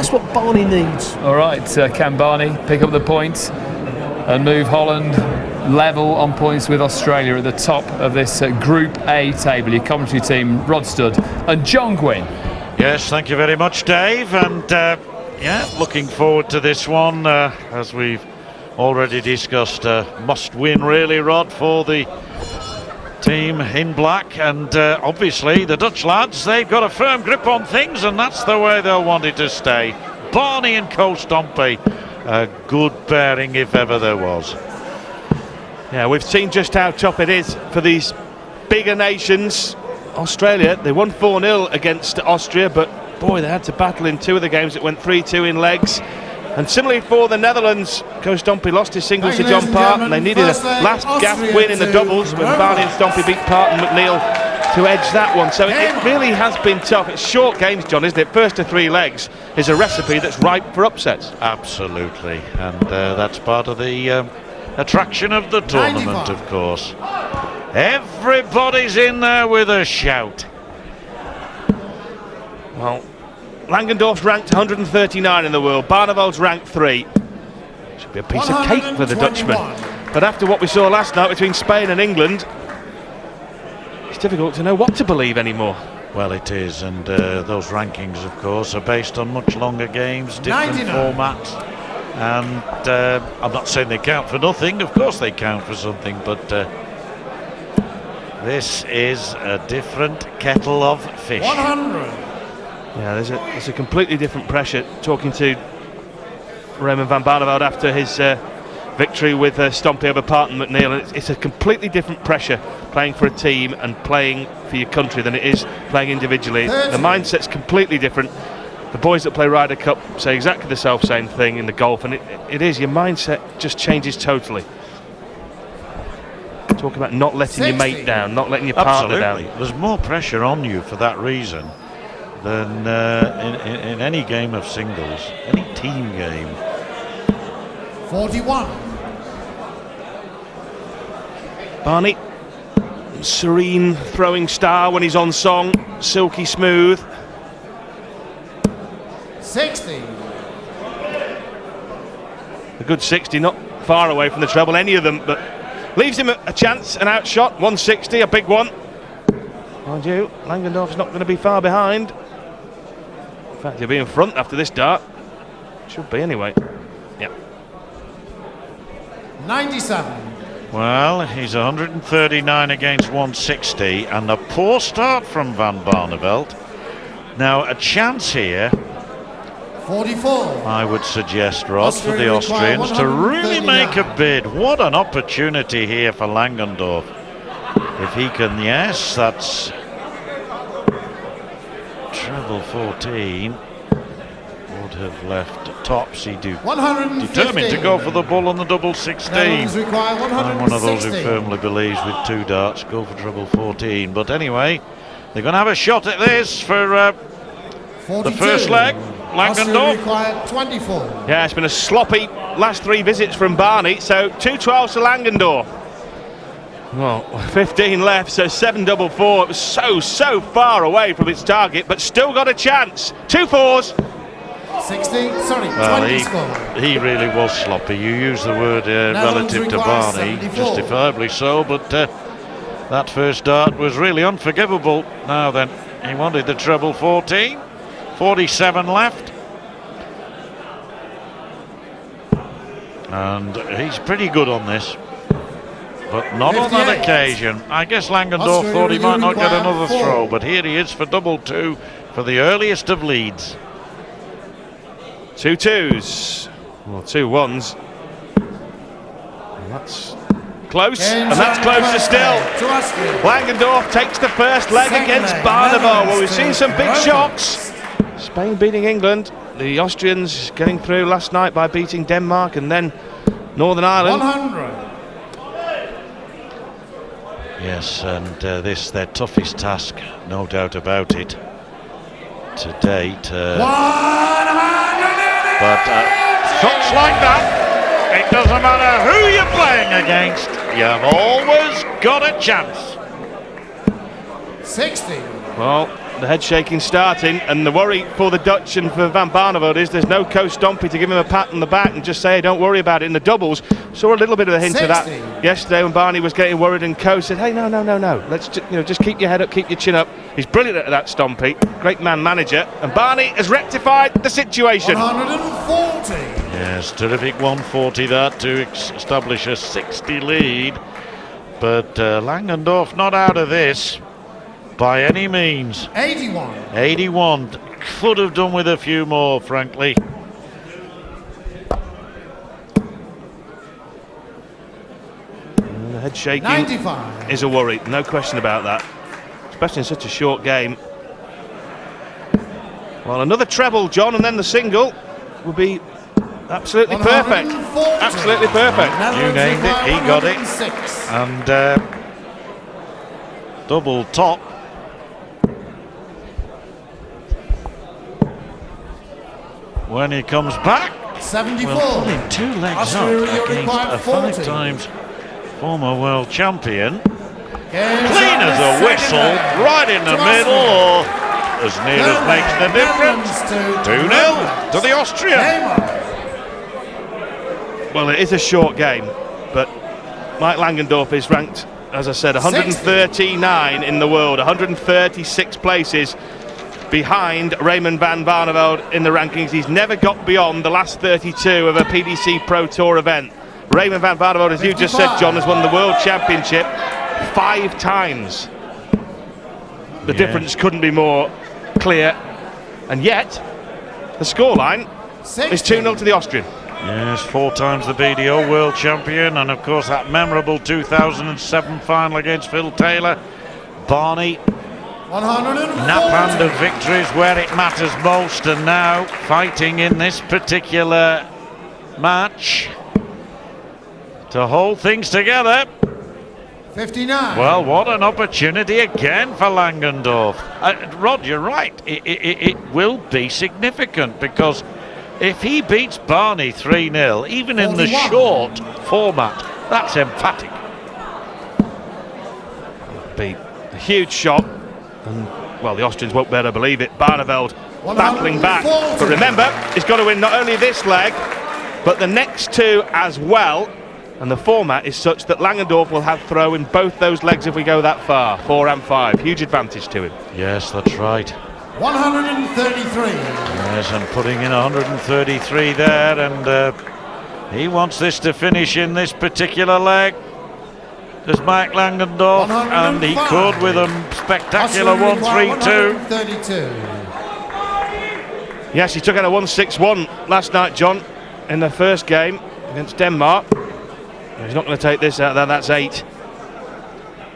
just what Barney needs. All right, can Barney pick up the point and move Holland level on points with Australia at the top of this Group A table? Your commentary team, Rod Studd and John Gwynn. Yes, thank you very much, Dave. And yeah, looking forward to this one. As we've already discussed, must win really, Rod, for the team in black. And obviously the Dutch lads, they've got a firm grip on things, and that's the way they'll want it to stay. Barney and Co Stompy, a good pairing if ever there was. Yeah, we've seen just how tough it is for these bigger nations. Australia, they won 4-0 against Austria, but boy, they had to battle in two of the games. It went 3-2 in legs. And similarly for the Netherlands, Coach Stompy lost his singles to John Part, and they needed a last gasp win in the doubles when Barney and Stompy beat Part and McNeil to edge that one. So it really has been tough. It's short games, John, isn't it? First to three legs is a recipe that's ripe for upsets. Absolutely, and that's part of the attraction of the tournament, of course. Everybody's in there with a shout. Well, Langendorf's ranked 139 in the world. Barneveld's ranked 3. Should be a piece of cake for the Dutchman. But after what we saw last night between Spain and England, it's difficult to know what to believe anymore. Well, it is, and those rankings, of course, are based on much longer games, different formats. And I'm not saying they count for nothing. Of course they count for something, but this is a different kettle of fish. 100. Yeah, there's a completely different pressure. Talking to Raymond van Barneveld after his victory with Stompy over Part and McNeil, and it's a completely different pressure playing for a team and playing for your country than it is playing individually. 30. The mindset's completely different. The boys that play Ryder Cup say exactly the same thing in the golf, and it is, your mindset just changes totally. Talk about not letting 60. your mate down, not letting your partner down. There's more pressure on you for that reason than in any game of singles, any team game. 41. Barney, serene throwing star when he's on song, silky smooth. 60. A good 60, not far away from the treble, any of them, but leaves him a chance, an outshot, 160, a big one. Mind you, Langendorf's not going to be far behind. In fact, he'll be in front after this dart. Should be anyway. Yep. 97. Well, he's 139 against 160, and a poor start from Van Barneveld. Now, a chance here, 44. I would suggest, Rod, for the Austrians to really make a bid. What an opportunity here for Langendorf. If he can, yes, that's treble 14. Would have left tops. He determined to go for the bull on the double 16. I'm one of those who firmly believes with two darts, go for treble 14. But anyway, they're going to have a shot at this for the first leg. Langendorf required 24. Yeah, it's been a sloppy last three visits from Barney, so 2-12 to Langendorf. Well, 15 left, so 7 double 4. It was so far away from its target, but still got a chance. 2 4s. 20 score. He really was sloppy. You use the word relative to Barney, 74. justifiably so, but that first dart was really unforgivable. Now then, he wanted the treble 14. 47 left. And he's pretty good on this, but not on that occasion. I guess Langendorf thought he might not get another throw, but here he is for double 2 for the earliest of leads. 2 2s. Well, 2 1s. And that's close, and that's closer still. Langendorf takes the first leg against Barneveld. Well, we've seen some big shocks. Spain beating England, the Austrians getting through last night by beating Denmark, and then Northern Ireland. 100. Yes, and this their toughest task, no doubt about it, to date. But shots like that, it doesn't matter who you're playing against, you've always got a chance. 60. Well, The head shaking starting, and the worry for the Dutch and for Van Barneveld is there's no coach Stompy to give him a pat on the back and just say, hey, don't worry about it. In the doubles, saw a little bit of a hint 60. of that yesterday when Barney was getting worried, and coach said, hey, no, let's just keep your head up, keep your chin up. He's brilliant at that, Stompy, great man manager, and Barney has rectified the situation. 140. Yes, terrific 140 that to establish a 60 lead. But Langendorf not out of this by any means. 81. 81. Could have done with a few more, frankly. And the head shaking 95. is a worry, no question about that, especially in such a short game. Well, another treble, John, and then the single will be absolutely perfect. 140. Absolutely perfect. You named it, he got it. 106. And double top. When he comes back, 74. well, pulling 2 legs Austria up against required a 40. 5 times former world champion. Games Clean on as the a second whistle, leg. right in the To middle, Austria. or as near as makes the difference. 2-0 to the Austrian. Well, it is a short game, but Mike Langendorf is ranked, as I said, 139 in the world, 136 places behind Raymond van Barneveld in the rankings. He's never got beyond the last 32 of a PDC Pro Tour event. Raymond van Barneveld, as you just said, John, has won the World Championship 5 times. The difference couldn't be more clear, and yet the scoreline is 2-0 to the Austrian. Yes, 4 times the BDO world champion, and of course that memorable 2007 final against Phil Taylor. Barney, 140. nap hand of victories where it matters most, and now fighting in this particular match to hold things together. 59. Well, what an opportunity again for Langendorf. Rod, you're right. It will be significant, because if he beats Barney 3-0, even in the 41. short format, that's emphatic. Be a huge shot, and well, the Austrians won't be able to believe it. Barneveld battling back, 140. but remember, he's got to win not only this leg, but the next 2 as well. And the format is such that Langendorf will have throw in both those legs if we go that far, 4 and 5. Huge advantage to him. Yes, that's right. 133. Yes, and putting in 133 there, and he wants this to finish in this particular leg. Does Mike Langendorf, and he 105. could with a spectacular Austria required 1-3-2. 132. Yes, he took out a 1-6-1 last night, John, in the first game against Denmark. He's not going to take this out there, that's 8.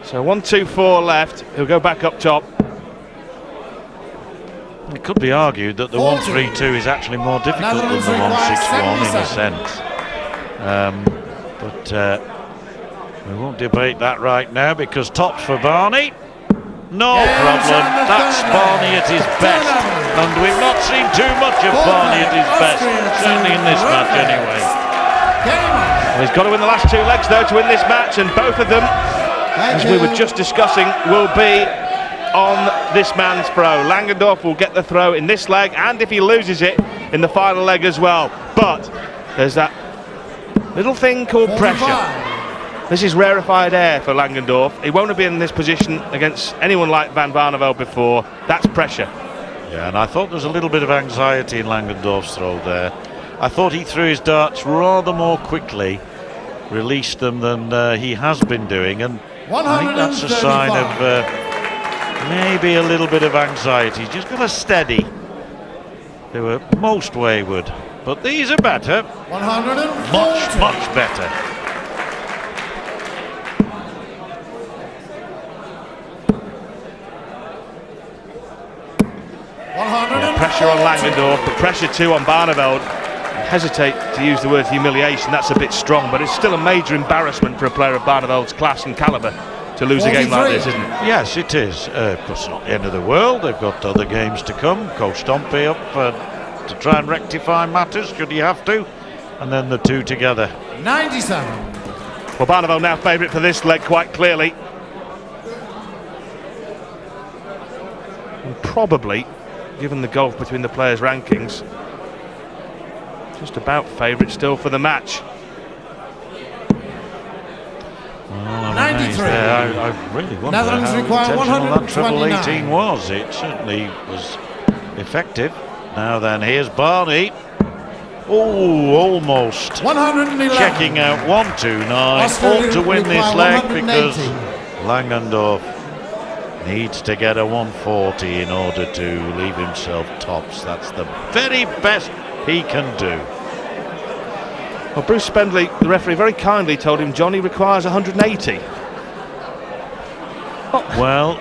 So 1-2-4 left, he'll go back up top. It could be argued that the 1-3-2 is actually more difficult than the 1-6-1 in a sense. But we won't debate that right now, because tops for Barney. No problem, that's Barney at his best. And we've not seen too much of Barney at his best, certainly in this match anyway. Well, he's got to win the last 2 legs, though, to win this match, and both of them, as we were just discussing, will be on this man's throw. Langendorf will get the throw in this leg, and if he loses it, in the final leg as well. But there's that little thing called 45. pressure. This is rarefied air for Langendorf. He won't have been in this position against anyone like Van Barneveld before. That's pressure. Yeah, and I thought there was a little bit of anxiety in Langendorf's throw there. I thought he threw his darts rather more quickly, released them, than he has been doing, and I think that's a sign of maybe a little bit of anxiety. Just got to steady. They were most wayward, but these are better. 140. Much better. Pressure on Langendorf, but pressure too on Barneveld. I hesitate to use the word humiliation, that's a bit strong, but it's still a major embarrassment for a player of Barneveld's class and calibre to lose a game like this, isn't it? Yes, it is. Of course, it's not the end of the world. They've got other games to come. Coach Stompy up to try and rectify matters, should he have to. And then the 2 together. 97. Well, Barneveld now favourite for this leg quite clearly. probably, given the gulf between the players' rankings, just about favourite still for the match. Well, 93. I really wonder Netherlands how require intentional that treble 129. 18 was. It certainly was effective. Now then, here's Barney. Oh, almost 111. checking out 129. Austria Ought to win this require leg 180. because Langendorf needs to get a 140 in order to leave himself tops. That's the very best he can do. Well, Bruce Spendley, the referee, very kindly told him Johnny requires 180. Well,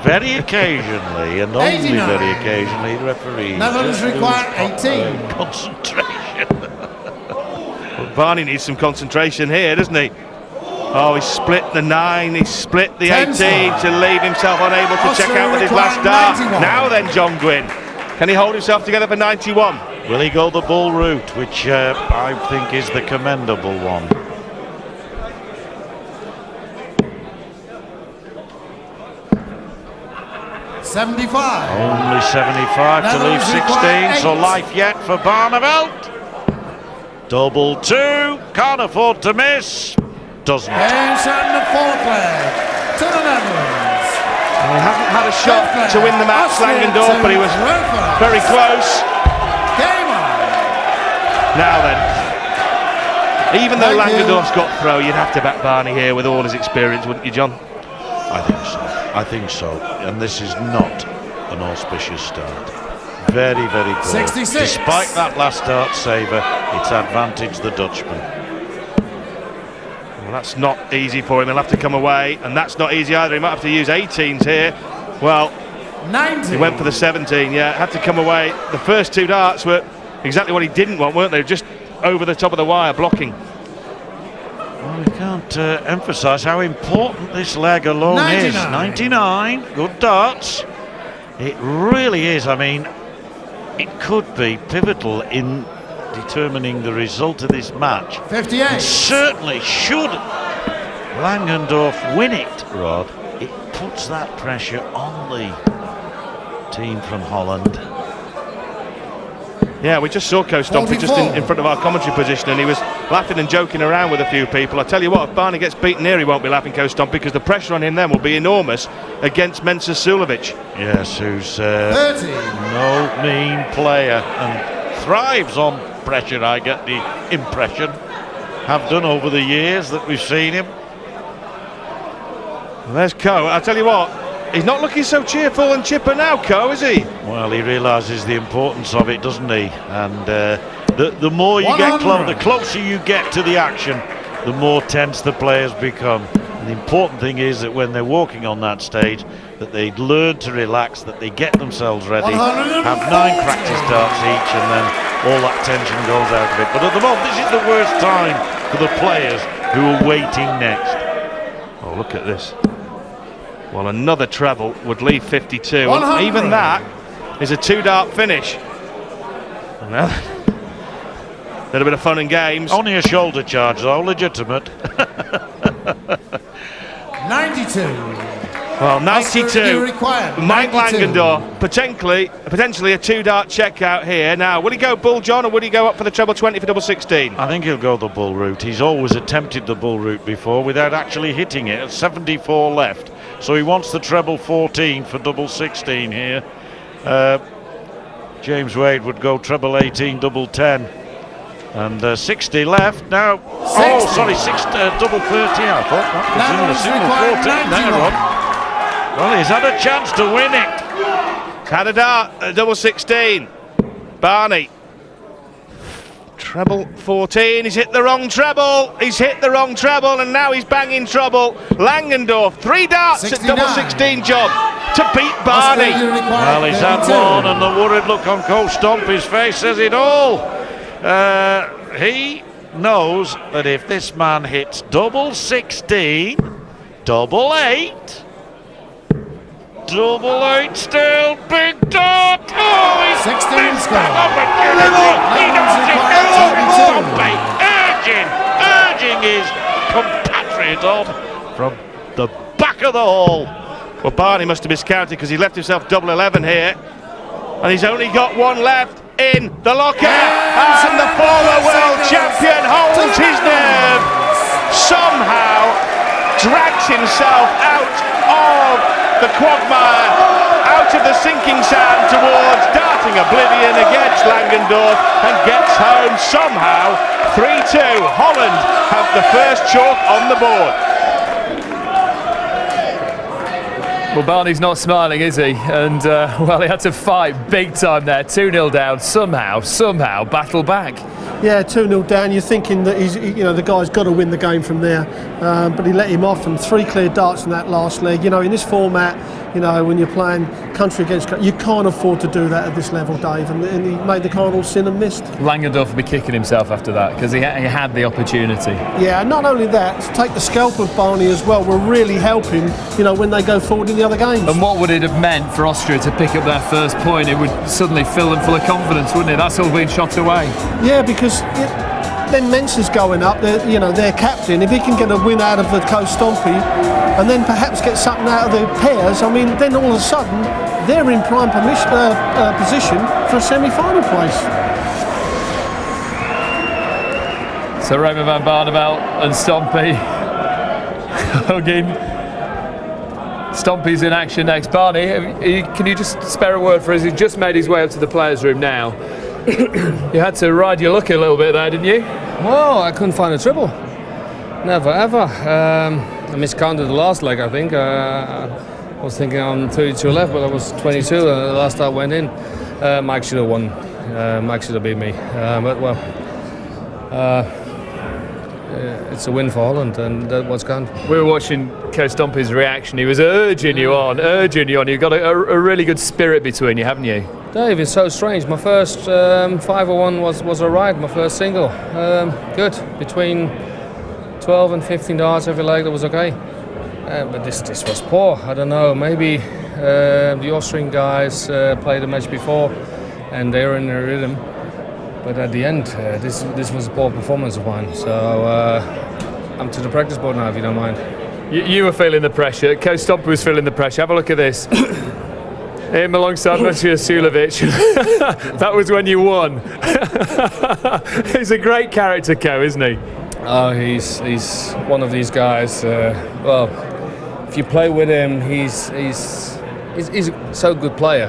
very occasionally, and only 89. very occasionally, the referee Netherlands just require lose 18. concentration. Well, Barney needs some concentration here, doesn't he? Oh, he's split the 9, he's split the 18 to leave himself unable to check out with his last dart. 91. Now then, John Gwynn, can he hold himself together for 91? Will he go the bull route, which I think is the commendable one? $75. Only 75 to leave Netherlands 16, require so 8. life yet for Barneveld. Double 2, can't afford to miss. Doesn't. And the fourth leg to the Netherlands. He hasn't had a shot Fifth leg, to win the match, Austria Langendorf, to but he was Rofer. very close. Game on. Now then, even though Thank you. Langendorf's got throw, you'd have to back Barney here with all his experience, wouldn't you, John? I think so. I think so. And this is not an auspicious start. Very, very poor. 66. Despite that last start saver, it's advantaged the Dutchman. Well, that's not easy for him. He'll have to come away, and that's not easy either. He might have to use 18s here. Well, 90. he went for the 17, yeah, had to come away. The first 2 darts were exactly what he didn't want, weren't they? Just over the top of the wire, blocking. Well, we can't emphasise how important this leg alone 99. is. 99, good darts. It really is. I mean, it could be pivotal in determining the result of this match. 58. Certainly should Langendorf win it, Rod, it puts that pressure on the team from Holland. Yeah, we just saw Coach Stompy just in front of our commentary position, and he was laughing and joking around with a few people. I tell you what, if Barney gets beaten here, he won't be laughing, Coach Stompy, because the pressure on him then will be enormous against Mensah Sulovic. Yes, who's 30. no mean player and thrives on pressure, I get the impression. Have done over the years that we've seen him. Well, there's Coe. I'll tell you what, he's not looking so cheerful and chipper now, Coe, is he? Well, he realises the importance of it, doesn't he? And the more you get 100. the closer you get to the action, the more tense the players become. And the important thing is that when they're walking on that stage, that they learn to relax, that they get themselves ready, 140. have 9 practice darts each, and then all that tension goes out of it. But at the moment, this is the worst time for the players who are waiting next. Oh, look at this. Well, another treble would leave 52. 100. And even that is a 2-dart finish. Well, a little bit of fun and games. Only a shoulder charge, though, legitimate. 92. Well, Austria 92. required. Mike 92. Langendorf, potentially a 2-dart check out here. Now, will he go bull, John, or would he go up for the treble 20 for double 16? I think he'll go the bull route. He's always attempted the bull route before without actually hitting it. At 74 left, so he wants the treble 14 for double 16 here. James Wade would go treble 18, double 10, and 60 left now. 60. Oh, sorry, double 13. I thought that was in the Netherlands single required 14 there, 91. Rod. Well, he's had a chance to win it. Had a dart at double 16. Barney. Treble 14. He's hit the wrong treble. He's hit the wrong treble, and now he's banging trouble. Langendorf, 3 darts 69. at double 16 job to beat Barney. Austria required Well, he's had 32. one, and the worried look on Coach Stompy's face says it all. He knows that if this man hits double 16, double 8, double 8 still, big dart! Oh, he's 16 missed score. that opportunity! He knows it! Oh, mate, urging his compatriot on from the back of the hall. Well, Barney must have miscounted because he left himself double 11 here, and he's only got one left in the locker. And the former world champion holds his nerve, somehow drags himself out of the quagmire, out of the sinking sand towards darting oblivion against Langendorf, and gets home somehow. 3-2. Holland have the first chalk on the board. Well, Barney's not smiling, is he? And, well, he had to fight big time there. 2-0 down, somehow battle back. Yeah, 2-0 down. You're thinking that the guy's got to win the game from there, but he let him off, and 3 clear darts in that last leg. In this format, when you're playing country against country, you can't afford to do that at this level, Dave. And he made the cardinal sin and missed. Langendorf will be kicking himself after that because he had the opportunity. Yeah, not only that, to take the scalp of Barney as well will really help him, when they go forward in the other games. And what would it have meant for Austria to pick up their first point? It would suddenly fill them full of confidence, wouldn't it? That's all been shot away. Yeah, because then Mensah's going up, their captain. If he can get a win out of the Coast Stompy and then perhaps get something out of the pairs, then all of a sudden they're in prime position for a semi-final place. So Raymond van Barneveld and Stompy hugging. Stompy's in action next. Barney, can you just spare a word for us? He's just made his way up to the players' room now. You had to ride your luck a little bit there, didn't you? Well, I couldn't find a triple. Never ever. I miscounted the last leg, I think. I was thinking on 32 left, but I was 22 the last time I went in. Mike should have won. Mike should have beat me. It's a win for Holland, and that was gone. We were watching Coast Stompy's reaction. He was urging you on. You've got a really good spirit between you, haven't you? Dave, it's so strange. My first 501 was alright. My first single, good. Between 12 and 15 darts every leg, that was okay. But this was poor. I don't know. Maybe the Austrian guys played the match before, and they're in their rhythm. But at the end, this was a poor performance of mine. So I'm to the practice board now, if you don't mind. You were feeling the pressure. Coast Stompy was feeling the pressure. Have a look at this. Him alongside Monsieur Sulevic. That was when you won. He's a great character, Co, isn't he? Oh, he's one of these guys. Well, if you play with him, he's a so good player,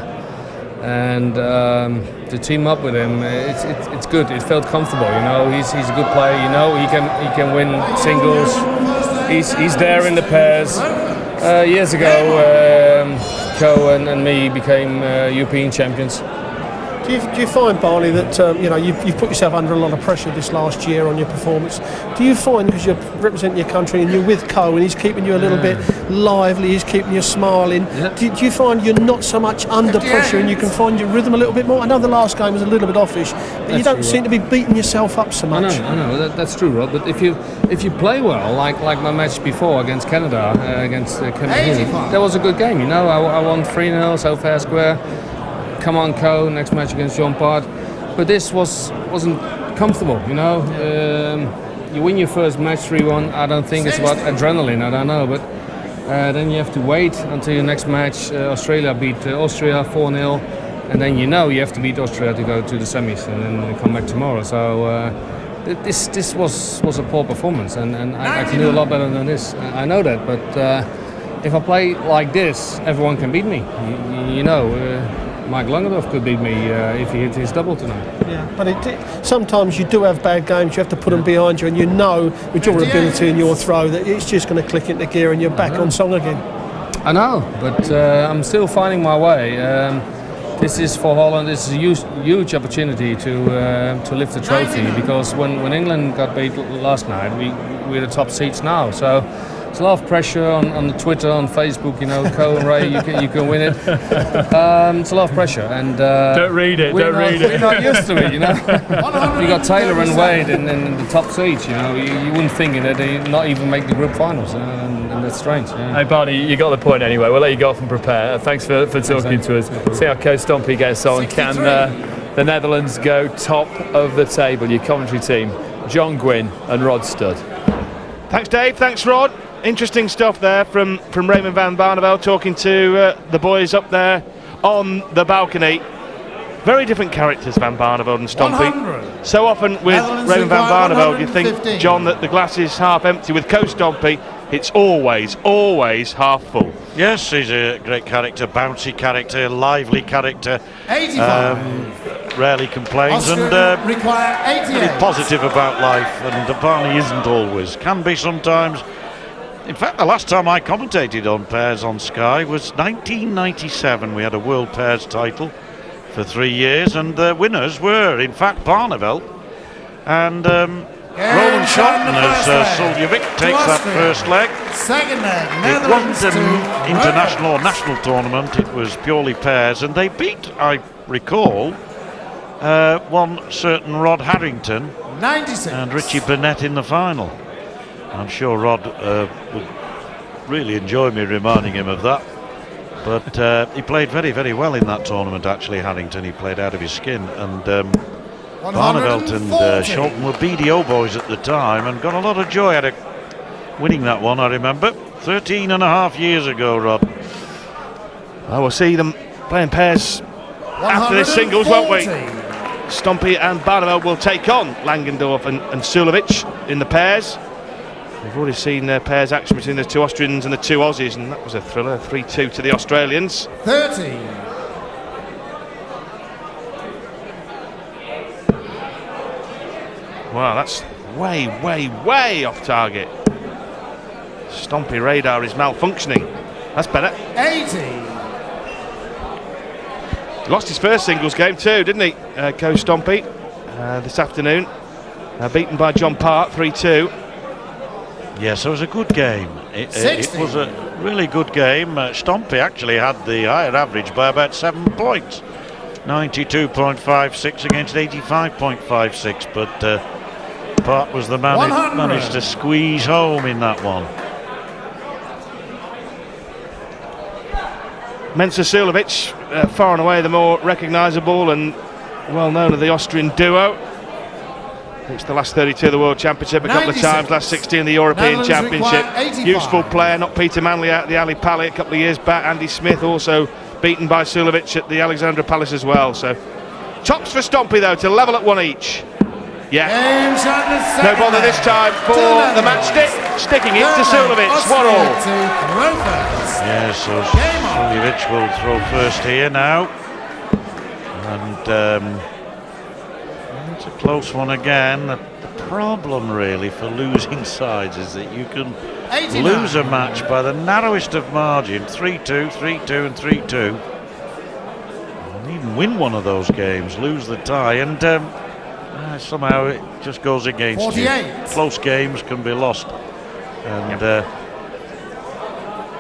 and to team up with him, it's good. It felt comfortable, He's a good player, He can win singles. He's there in the pairs. Years ago, Co and me became European champions. Do you find, Barney, that you've put yourself under a lot of pressure this last year on your performance? Do you find, because you're representing your country and you're with Co and he's keeping you a little bit lively, he's keeping you smiling, do you find you're not so much under pressure and you can find your rhythm a little bit more? I know the last game was a little bit offish, but you don't seem to be beating yourself up so much. I know. That's true, Rod. But if you play well, like my match before against Canada, against Cameroon, that was a good game. I won 3-0, so fair square. Come on, Co, next match against John Part. But this wasn't comfortable, You win your first match 3-1. I don't think it's about adrenaline, I don't know. But then you have to wait until your next match. Australia beat Austria 4-0. And then you have to beat Austria to go to the semis and then come back tomorrow. So this was a poor performance. And I can do a lot better than this. I know that. But if I play like this, everyone can beat me. Mike Langendorf could beat me if he hit his double tonight. Yeah, but sometimes you do have bad games. You have to put them behind you, and with your ability and your throw that it's just going to click into gear and you're back on song again. I know, but I'm still finding my way. This is for Holland. This is a huge opportunity to lift the trophy, because when England got beat last night, we're the top seeds now. So. There's a lot of pressure on the Twitter, on Facebook, Co and Ray, you can win it. It's a lot of pressure, and don't read it. We're not used to it, You got Taylor and Wade in the top seats, You wouldn't think that they not even make the group finals, and that's strange. Yeah. Hey Barney, you got the point anyway. We'll let you go off and prepare. Thanks for talking to us. See how Coast Stompy gets on. Can the Netherlands go top of the table? Your commentary team, John Gwynn and Rod Studd. Thanks, Dave. Thanks, Rod. Interesting stuff there from Raymond van Barneveld talking to the boys up there on the balcony. Very different characters, Van Barneveld and Stompie. 100. So often with Netherlands Raymond van require Barneveld, you 115. think, John, that the glass is half empty. With Coach Stompie, it's always half full. Yes, he's a great character, bouncy character, lively character. 85. Rarely complains Austria and require very 88. positive about life, and Barney isn't always, can be sometimes. In fact, the last time I commentated on pairs on Sky was 1997. We had a World Pairs title for 3 years, and the winners were, in fact, Barneveld and Roland Schotten as Suljovic takes that first leg. Second leg, It Netherlands wasn't an to international or national tournament, it was purely pairs, and they beat, I recall, one certain Rod Harrington 96. and Richie Burnett in the final. I'm sure Rod would really enjoy me reminding him of that. But he played very, very well in that tournament, actually, Harrington. He played out of his skin. And Barneveld and 140. Schotten were BDO boys at the time and got a lot of joy out of winning that one, I remember. 13 and a half years ago, Rod. Well, we'll see them playing pairs after this singles, won't we? 140. Stompie and Barneveld will take on Langendorf and Sulovic in the pairs. We've already seen pairs action between the two Austrians and the two Aussies, and that was a thriller, 3-2 to the Australians. 30. Wow, that's way off target. Stompie radar is malfunctioning. That's better. 80. Lost his first singles game too, didn't he? Coach Stompie this afternoon. Beaten by John Park, 3-2. Yes, it was a good game. It was a really good game. Stompie actually had the higher average by about 7 points. 92.56 against 85.56, but Park was the man who 100. managed to squeeze home in that one. Mensah Sulovic, far and away the more recognisable and well known of the Austrian duo. It's the last 32 of the World Championship a couple of 96. times, last 60 in the European Netherlands Championship. require 85. Useful player, not Peter Manley out at the Ali Pali a couple of years back. Andy Smith also beaten by Sulovic at the Alexandra Palace as well. So chops for Stompie though to level at 1 each. Yeah, Game shot in the no second bother leg. this time for the matchstick, sticking it to Third Sulovic. leg, 1 all. Austria to throw first. Yes, so Game on. Suljovic will throw first here now. And it's a close one again. The problem really for losing sides is that you can 89. lose a match by the narrowest of margin, 3-2, 3-2 and 3-2. And even win one of those games, lose the tie, and somehow it just goes against 48. you. Close games can be lost. And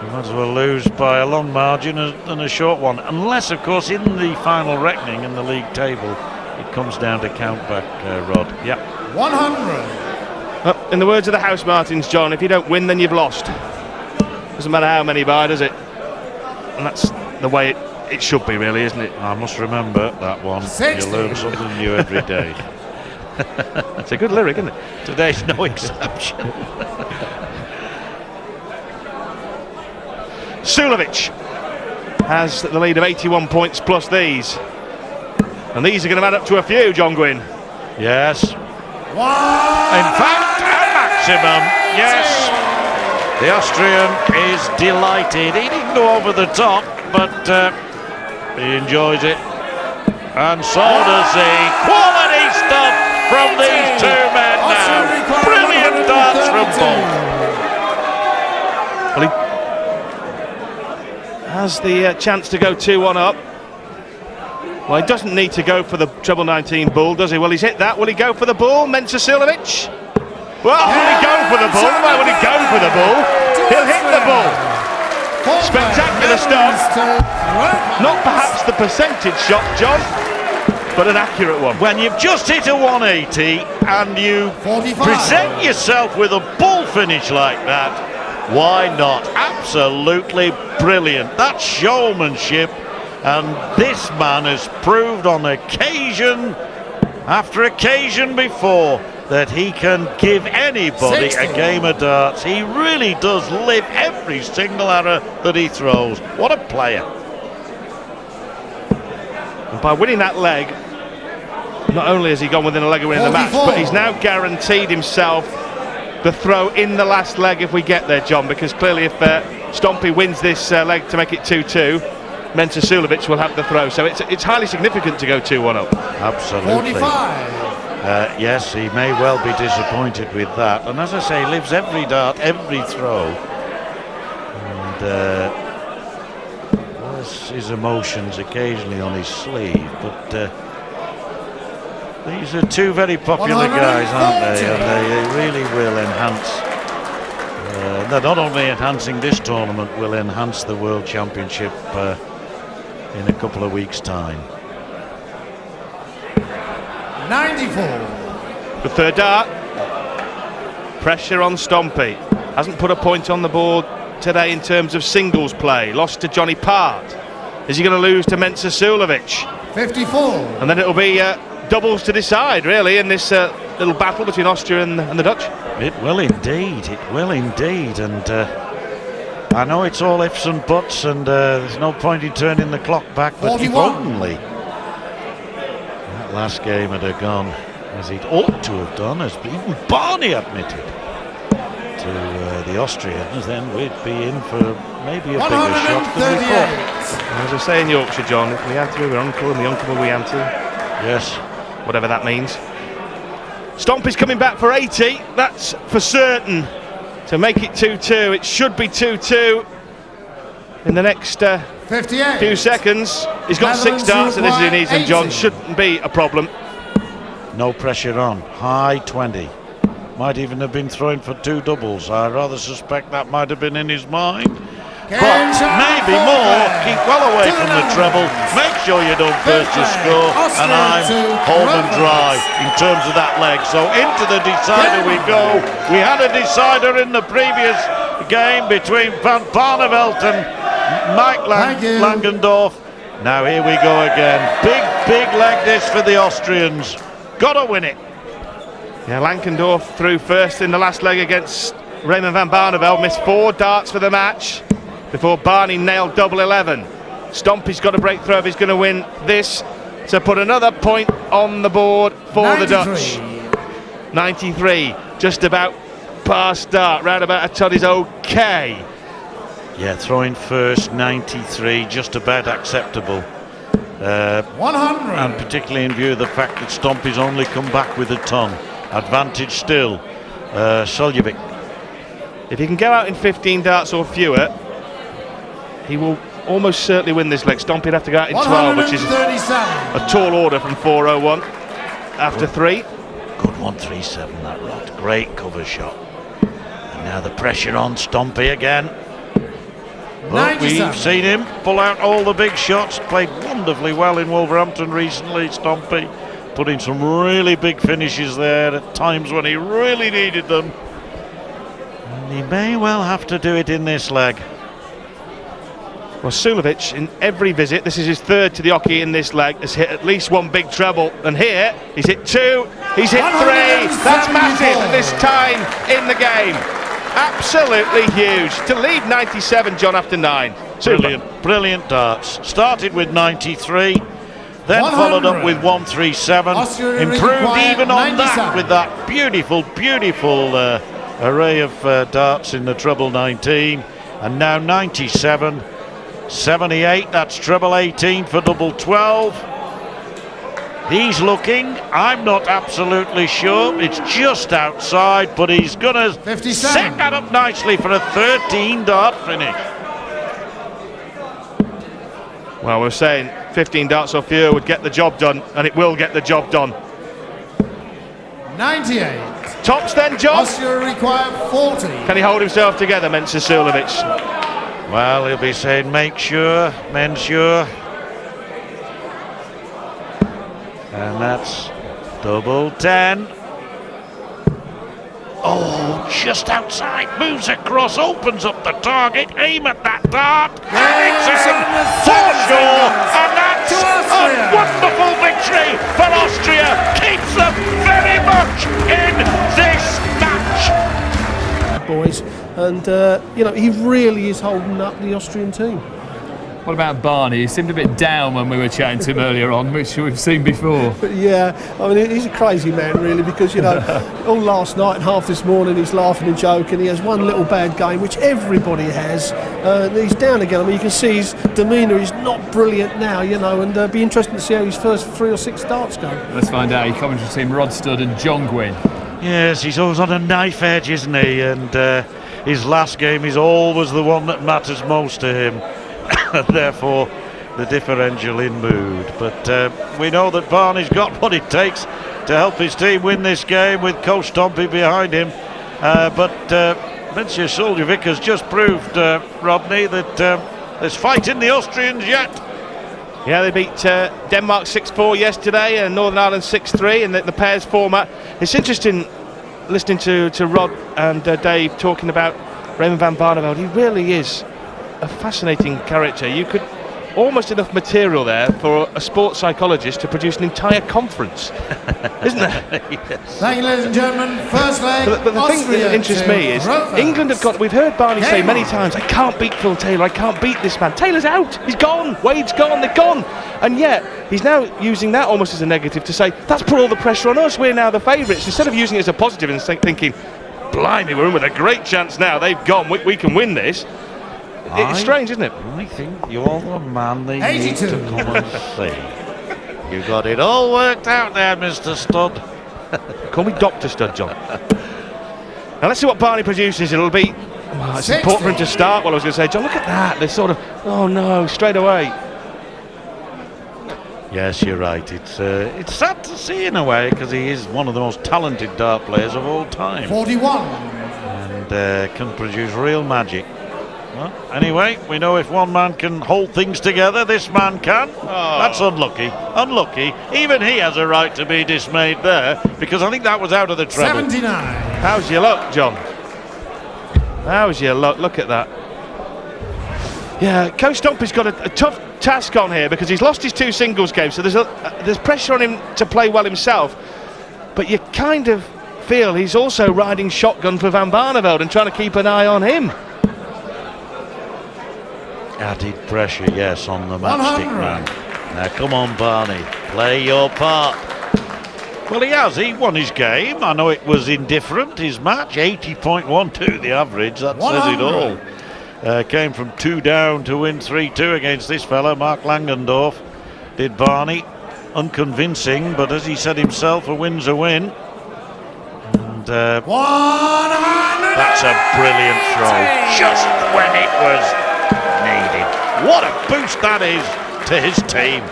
you might as well lose by a long margin than a short one. Unless, of course, in the final reckoning in the league table, it comes down to count-back, Rod. Yeah. 100. Well, in the words of the House Martins, John, if you don't win, then you've lost. Doesn't matter how many by, does it? And that's the way it should be, really, isn't it? I must remember that one. 60. You learn something new every day. It's a good lyric, isn't it? Today's no exception. Sulovic has the lead of 81 points plus these. And these are going to add up to a few, John Gwynn. Yes. In One. fact, a maximum. Yes. The Austrian is delighted. He didn't go over the top, but he enjoys it. And so does he. Quality stuff from these two men now. Brilliant darts from both. Well, he has the chance to go 2-1 up. Well, he doesn't need to go for the treble 19 bull, does he? Well, he's hit that. Will he go for the bull, Mensah Sulovic? Well, will he go for the bull? Well, will he go for the bull? He'll hit the bull. Spectacular stuff. Not perhaps the percentage shot, John, but an accurate one. When you've just hit a 180 and you 45. present yourself with a bull finish like that, why not? Absolutely brilliant. That's showmanship, and this man has proved on occasion after occasion before that he can give anybody 60. a game of darts. He really does live every single arrow that he throws. What a player. And by winning that leg, not only has he gone within a leg of winning the match, 44. but he's now guaranteed himself the throw in the last leg if we get there, John, because clearly if Stompy wins this leg to make it 2-2, Mensah Suljovic will have the throw. So it's highly significant to go 2-1 up. Absolutely. 45. Yes, he may well be disappointed with that. And as I say, he lives every dart, every throw. And wears his emotions occasionally on his sleeve. But these are two very popular guys, aren't they? And they really will enhance. They're not only enhancing this tournament, will enhance the World Championship in a couple of weeks' time. 94. The third dart. Pressure on Stompy. Hasn't put a point on the board today in terms of singles play. Lost to Johnny Part. Is he going to lose to Mensah Suljovic? 54. And then it'll be doubles to decide, really, in this little battle between Austria and the Dutch. It will indeed, it will indeed. And I know it's all ifs and buts, and there's no point in turning the clock back, but 41. if only that last game had gone as it ought to have done, as even Barney admitted to the Austrians, then we'd be in for maybe a bigger shot than we thought. 138. As I say in Yorkshire, John, if we answer, we're uncle, and the uncle will we answer. Yes. Whatever that means. Stompy's coming back for 80, that's for certain. To make it 2-2, it should be 2-2 in the next 58. few seconds. He's got 6 darts, and this is he needs them, John. 80. Shouldn't be a problem. No pressure on. High 20. Might even have been throwing for 2 doubles. I rather suspect that might have been in his mind. But maybe more. Keep well away from the treble. Make sure you don't burst your score. And I'm home and dry in terms of that leg. So into the decider we go. We had a decider in the previous game between Van Barneveld and Mike Langendorf. Now here we go again. Big leg this for the Austrians. Gotta win it. Yeah, Lankendorf threw first in the last leg against Raymond van Barneveld. Missed 4 darts for the match before Barney nailed double 11. Stompy's got to break through if he's going to win this to put another point on the board for 93. the Dutch. 93, just about past start, round about a tot is okay. Yeah, throwing first, 93, just about acceptable. 100. And particularly in view of the fact that Stompy's only come back with a ton. Advantage still, Suljovic. If he can go out in 15 darts or fewer, he will almost certainly win this leg. Stompy'd have to go out in 12, which is 137. a tall order from 401 after 3. Good 137, that Rod. Great cover shot. And now the pressure on Stompy again. But 97. we've seen him pull out all the big shots. Played wonderfully well in Wolverhampton recently, Stompy. Putting some really big finishes there at times when he really needed them. And he may well have to do it in this leg. Well, Suljovic, in every visit, this is his 3rd to the hockey in this leg, has hit at least 1 big treble. And here, he's hit 2, he's hit 3. That's massive at this time in the game. Absolutely huge. To lead 97, John, after 9. Super. Brilliant darts. Started with 93, then 100. followed up with 137. Austria Improved even on 97. that with that beautiful array of darts in the treble 19. And now 97. 78, that's treble 18 for double 12. He's looking, I'm not absolutely sure, it's just outside, but he's going to 57. set that up nicely for a 13 dart finish. Well, we're saying 15 darts or fewer would get the job done, and it will get the job done. 98. Tops then, John. Austria require 40. Can he hold himself together, Mensah Suljovic? Well, he'll be saying make sure, men sure. And that's double 10. Oh, just outside, moves across, opens up the target, aim at that dart, and it's in for sure, and that's a wonderful victory for Austria, keeps them very much in and he really is holding up the Austrian team. What about Barney? He seemed a bit down when we were chatting to him earlier on, which we've seen before. Yeah, I mean, he's a crazy man, really, because, all last night and half this morning he's laughing and joking. He has one little bad game, which everybody has. He's down again. I mean, you can see his demeanour is not brilliant now, and it'll be interesting to see how his first 3 or 6 starts go. Let's find out. Your commentary team, Rod Studd and John Gwynn. Yes, he's always on a knife edge, isn't he? And his last game is always the one that matters most to him. Therefore the differential in mood, but we know that Barney's got what it takes to help his team win this game with Coach Stompy behind him, but Mensur Suljovic has just proved, Rodney, that there's fight in the Austrians yet. Yeah, they beat Denmark 6-4 yesterday and Northern Ireland 6-3 in the pairs format. It's interesting listening to Rod and Dave talking about Raymond van Barneveld. He really is a fascinating character. You could almost enough material there for a sports psychologist to produce an entire conference, isn't there? Yes. Thank you, ladies and gentlemen. First leg. But the thing that interests me is England have got. We've heard Barney say many times, "I can't beat Phil Taylor. I can't beat this man. Taylor's out. He's gone. Wade's gone. They're gone." And yet he's now using that almost as a negative to say that's put all the pressure on us. We're now the favourites, instead of using it as a positive and thinking, "Blimey, we're in with a great chance now. They've gone. We can win this." It's strange, isn't it? I think you're the man they need 82. to come and see. You got it all worked out there, Mr. Studd. Call me Dr. Studd, John. Now let's see what Barney produces. It'll be. Well, it's important for him to start. Well, I was going to say, John, look at that. They're sort of. Oh no, straight away. Yes, you're right. It's sad to see in a way, because he is one of the most talented dart players of all time. 41. And can produce real magic. Well, anyway, we know if one man can hold things together, this man can. Oh. That's unlucky. Unlucky. Even he has a right to be dismayed there, because I think that was out of the treble. 79. How's your luck, John? How's your luck? Look at that. Yeah, Coach Stompy's got a tough task on here, because he's lost his 2 singles games, so there's pressure on him to play well himself. But you kind of feel he's also riding shotgun for Van Barneveld and trying to keep an eye on him. Added pressure, yes, on the matchstick man. Now come on, Barney, play your part. Well, he has. He won his game. I know it was indifferent, his match. 80.12 the average. That 100. says it all. Came from 2 down to win 3-2 against this fella, Mark Langendorf. Did Barney. Unconvincing, but as he said himself, a win's a win. And 100. that's a brilliant throw. Just when it was needed. What a boost that is to his team.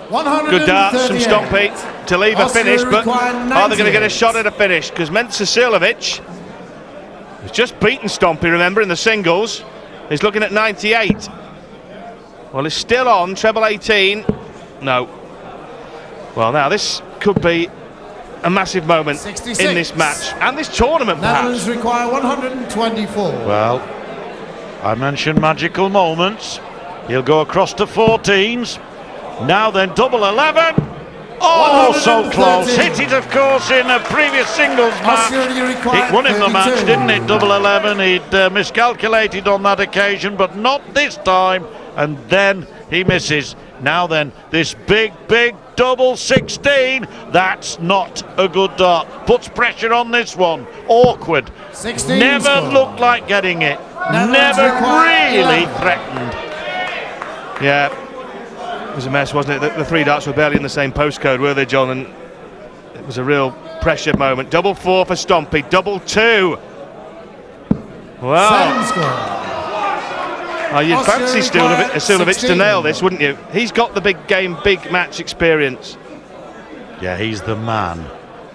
138. Good darts from Stompy to leave Austria a finish, but are they going to get a 98. shot at a finish? Because Mensur Suljovic has just beaten Stompy, remember, in the singles. He's looking at 98. Well, it's still on, treble 18. No. Well, now this could be a massive moment 66. in this match and this tournament, Netherlands perhaps. require 124. Well, I mentioned magical moments. He'll go across to 14s. Now then, double 11. Oh, so close. Hit it, of course, in a previous singles match. It won him the match, didn't it? Double 11. He'd miscalculated on that occasion, but not this time. And then he misses. Now then, this big double 16. That's not a good dart. Puts pressure on this one. Awkward. 16 Never score. looked like getting it. Netherlands Never require really 11. threatened. Yeah, it was a mess, wasn't it? The 3 darts were barely in the same postcode, were they, John? And it was a real pressure moment. Double 4 for Stompy. Double 2. Wow. 7 score. Oh, you'd Austria fancy required Suljovic to 16. nail this, wouldn't you? He's got the big game, big match experience. Yeah, he's the man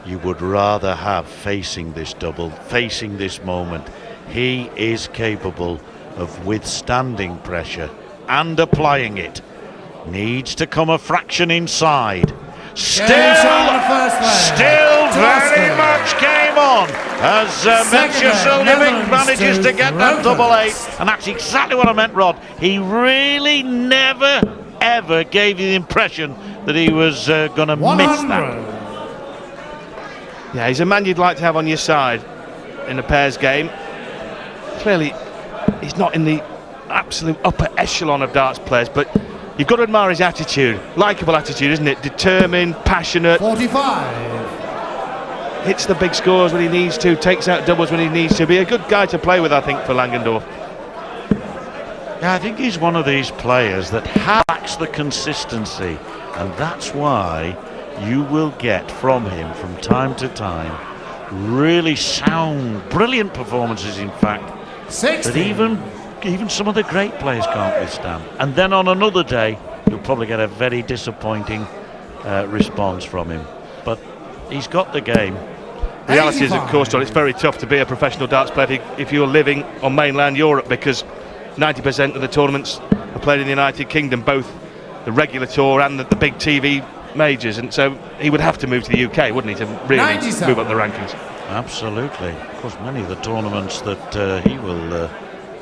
you would rather have facing this double, facing this moment. He is capable of withstanding pressure and applying it. Needs to come a fraction inside. Still very much game on as Mensur Suljovic manages to get that double 8, and that's exactly what I meant, Rod. He really never ever gave you the impression that he was going to miss that. Yeah, he's a man you'd like to have on your side in a pairs game. Clearly, he's not in the absolute upper echelon of darts players, but you've got to admire his attitude. Likeable attitude, isn't it? Determined, passionate. 45. Hits the big scores when he needs to, takes out doubles when he needs to. Be a good guy to play with, I think, for Langendorf. Yeah, I think he's one of these players that lacks the consistency, and that's why you will get from him from time to time really sound, brilliant performances, in fact, 60. that even some of the great players can't withstand. And then on another day, you'll probably get a very disappointing response from him. But he's got the game. The reality is, of course, John, it's very tough to be a professional darts player if you're living on mainland Europe, because 90% of the tournaments are played in the United Kingdom, both the regular tour and the big TV majors, and so he would have to move to the UK, wouldn't he, to really 97. move up the rankings. Absolutely. Of course, many of the tournaments that he will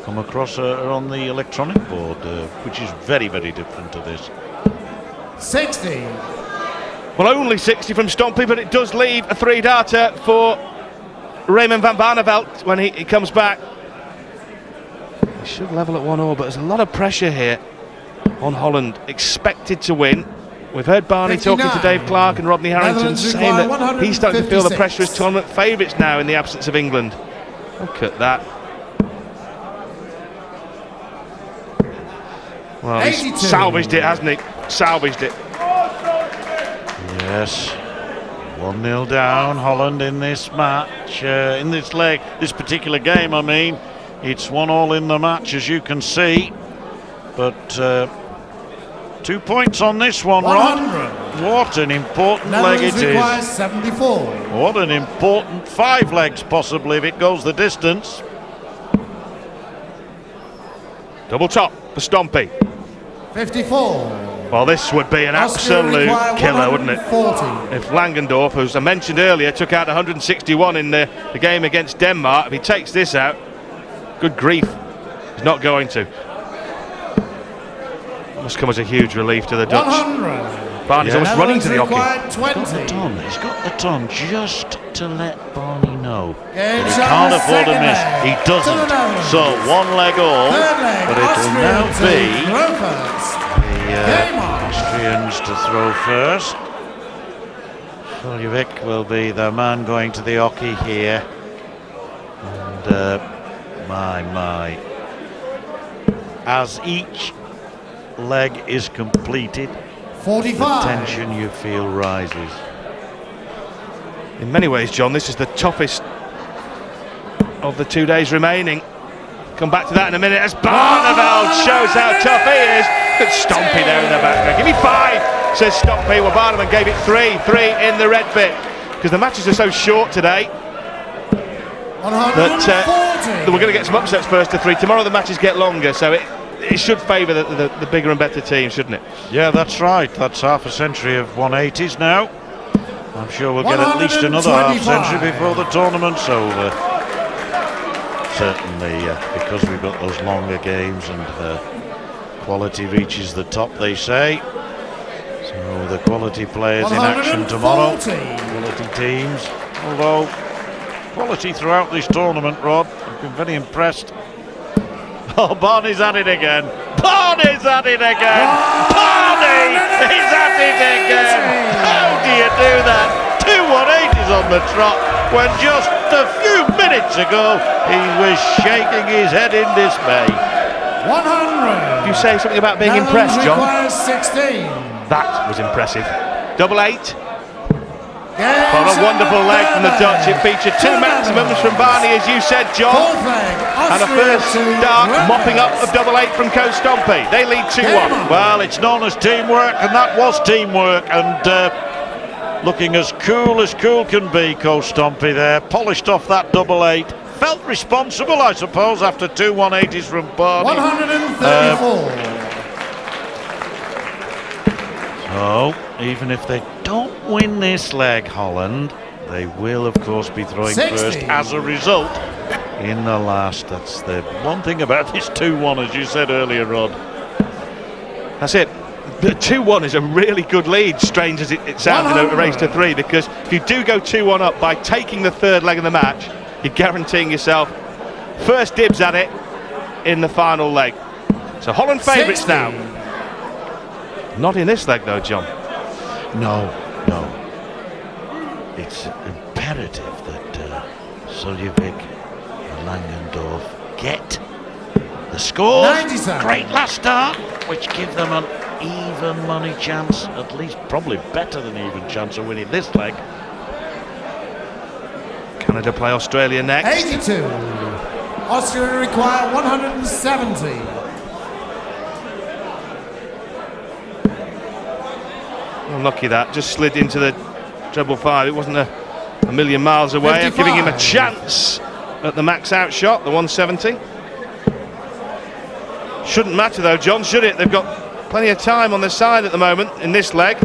come across are on the electronic board, which is very, very different to this. 60. Well, only 60 from Stompy, but it does leave a 3-darter for Raymond van Barneveld when he comes back. He should level at 1-1, but there's a lot of pressure here on Holland, expected to win. We've heard Barney 59. talking to Dave Clark and Rodney Harrington, Netherlands saying that require he's starting to feel the 156. pressure as tournament favourites now in the absence of England. Look at that. Well, 82. he's salvaged it, hasn't he? Salvaged it. Yes. 1-0 down, Holland in this match, in this leg, this particular game, I mean. It's 1-1 in the match, as you can see. But 2 points on this one, Rod. 100. What an important leg it Netherlands is. requires 74. What an important 5 legs, possibly, if it goes the distance. Double top for Stompy. 54. Well, this would be an Austria absolute require killer, wouldn't it? 140. If Langendorf, who's I mentioned earlier, took out 161 in the game against Denmark, if he takes this out, good grief, he's not going to. That must come as a huge relief to the Dutch. 100. Barney's Yeah. almost running to the hockey. Netherlands required 20. He's got the ton just to let Barney know Game that he shot can't the afford a second miss. leg. He To the doesn't. Netherlands. So 1 leg all, Third leg. but it'll Austria now to be throw first. the Game on. Austrians to throw first. Fuljevic will be the man going to the hockey here. And my. As each leg is completed, the 45. tension you feel rises. In many ways, John, this is the toughest of the 2 days remaining. Come back to that in a minute as Barneveld shows how tough he is. Good Stompy there in the background. Give me 5, says Stompy. Well, Barneveld gave it 3 in the red bit, because the matches are so short today 140. that we're going to get some upsets first to 3. Tomorrow the matches get longer, so it should favour the bigger and better team, shouldn't it? Yeah, that's right. That's half a century of 180s now. I'm sure we'll get at least another half 125. century before the tournament's over. Certainly, because we've got those longer games and quality reaches the top, they say. So the quality players in action tomorrow. 140. Quality teams. Although, quality throughout this tournament, Rod. I've been very impressed. Oh, Barney's at it again. Barney's at it again. Barney is at it again. How do you do that? 2 180s on the trot when just a few minutes ago he was shaking his head in dismay. 100. You say something about being impressed, John? Requires 16. That was impressive. Double 8. Game Well, a shot wonderful the leg third from the Dutch. It featured 2 maximums from Barney, as you said, John. Fourth leg. And a Austria first to start Rutgers. mopping up of double 8 from Coach Stompy. They lead 2-1. Well, it's known as teamwork, and that was teamwork. And looking as cool can be, Coach Stompy there. Polished off that double 8. Felt responsible, I suppose, after 2 180s from Barney. 134. So, even if they don't win this leg, Holland, they will, of course, be throwing 60. first as a result in the last. That's the one thing about this 2-1, as you said earlier, Rod. That's it. the 2-1 is a really good lead, strange as it sounds in a race to 3, because if you do go 2-1 up by taking the third leg of the match, you're guaranteeing yourself first dibs at it in the final leg. So Holland favourites now. Not in this leg though, John. No. It's imperative that Suljovic and Langendorf get the scores. 97. Great last start, which give them an even money chance, at least probably better than even chance of winning this leg. Canada play Australia next. 82. Austria require 170. Unlucky that, just slid into the treble 5. It wasn't a million miles away. 55. Giving him a chance at the max out shot, the 170. Shouldn't matter though, John, should it? They've got plenty of time on the side at the moment in this leg.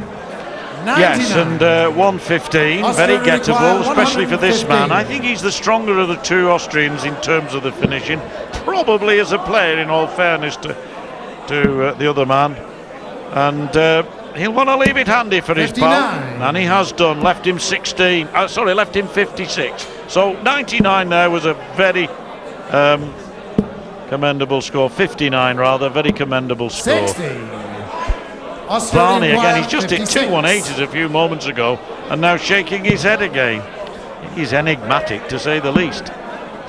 99. Yes, and 115, very Austria gettable, require especially for this 115. man. I think he's the stronger of the two Austrians in terms of the finishing, probably as a player, in all fairness to the other man. And he'll want to leave it handy for his 59. pal, and he has done. Left him 56. So 99 there was a very commendable score. 59 rather, very commendable score. 60. Barney again, he's require just hit 56. 2 180s a few moments ago and now shaking his head again. He's enigmatic to say the least.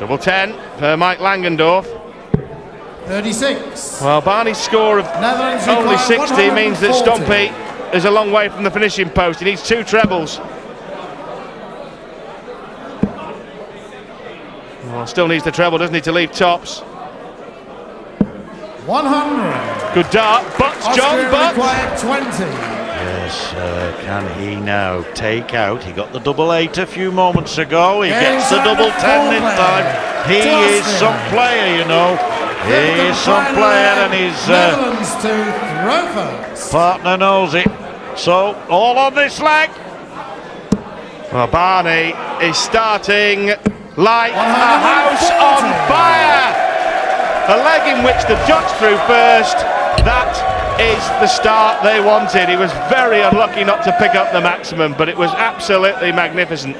Double 10 for Mike Langendorf. 36. Well, Barney's score of Netherlands only require 60 means that 140. Stompy is a long way from the finishing post. He needs 2 trebles. Well, still needs the treble, doesn't he, to leave tops. 100. Good dart, butts, John, Austria butts. require 20. Yes, can he now take out? He got the double 8 a few moments ago. He gets the double 10 this time. He is some player, you know. He is some player, and his Netherlands to throw first. partner knows it. So, all on this leg. Well, Barney is starting like a house on 140. fire. A leg in which the Dutch threw first. That is the start they wanted. He was very unlucky not to pick up the maximum, but it was absolutely magnificent.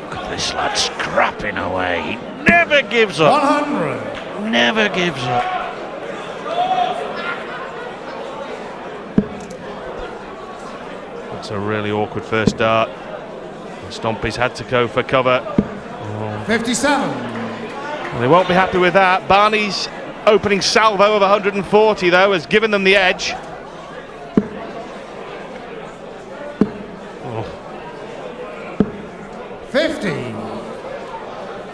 Look at this lad scrapping away. He never gives up. 100. Never gives up. It's a really awkward first dart. Stompy's had to go for cover. 57. They won't be happy with that. Barney's opening salvo of 140 though has given them the edge. Oh. 50. It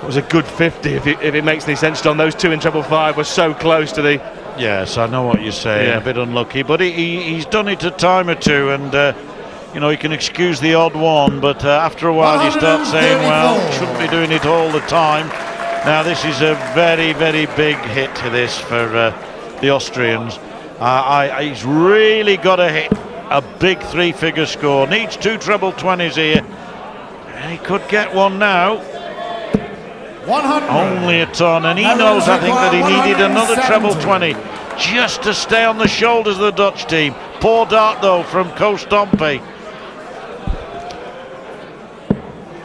was a good 50 if it makes any sense, John. Those 2 in treble 5 were so close to the... Yes, I know what you're saying. Yeah. A bit unlucky, but he's done it a time or two, and you know, you can excuse the odd one, but after a while you start saying, well, 134. shouldn't be doing it all the time. Now this is a very, very big hit to this for the Austrians. He's really got to hit a big 3-figure score. Needs 2 treble 20s here, and he could get one now. 100. Only a ton, and he Netherlands knows, I think, that he require needed another treble 170. 20 just to stay on the shoulders of the Dutch team. Poor dart though from Ko Stompy.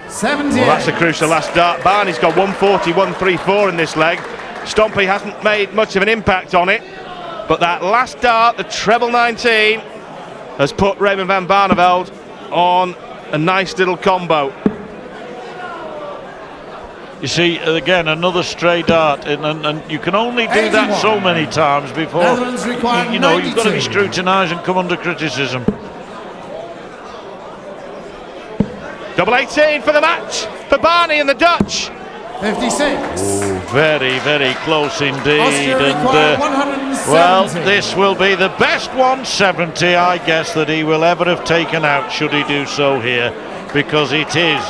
78. Well, that's a crucial last dart. Barney's got 140, 134 in this leg. Stompy hasn't made much of an impact on it, but that last dart, the treble 19, has put Raymond van Barneveld on a nice little combo. You see, again, another stray dart, and you can only do that 81. so many times before, Netherlands require you know, you've got to be 92. scrutinised and come under criticism. Double 18 for the match for Barney and the Dutch. 56. Very, very close indeed. Austria And require 170. well, this will be the best 170, I guess, that he will ever have taken out, should he do so here, because it is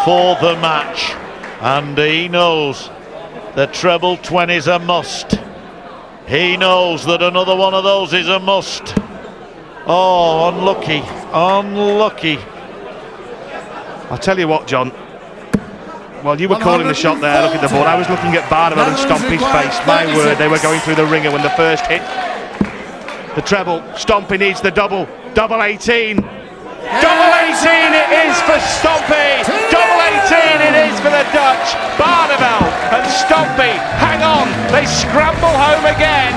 for the match, and he knows that treble 20 is a must. He knows that another one of those is a must. Oh, unlucky, unlucky. I'll tell you what, John. Well, you were calling the shot there, look at the ball. I was looking at Barneveld and Stompy's face. My word, they were going through the ringer when the first hit the treble. Stompy needs the double. Double 18. Double 18 it is for Stompy. Double 18 it is for the Dutch. Barneveld and Stompy hang on. They scramble home again.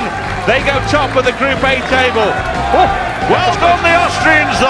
They go top of the Group A table. Well done the Austrians though.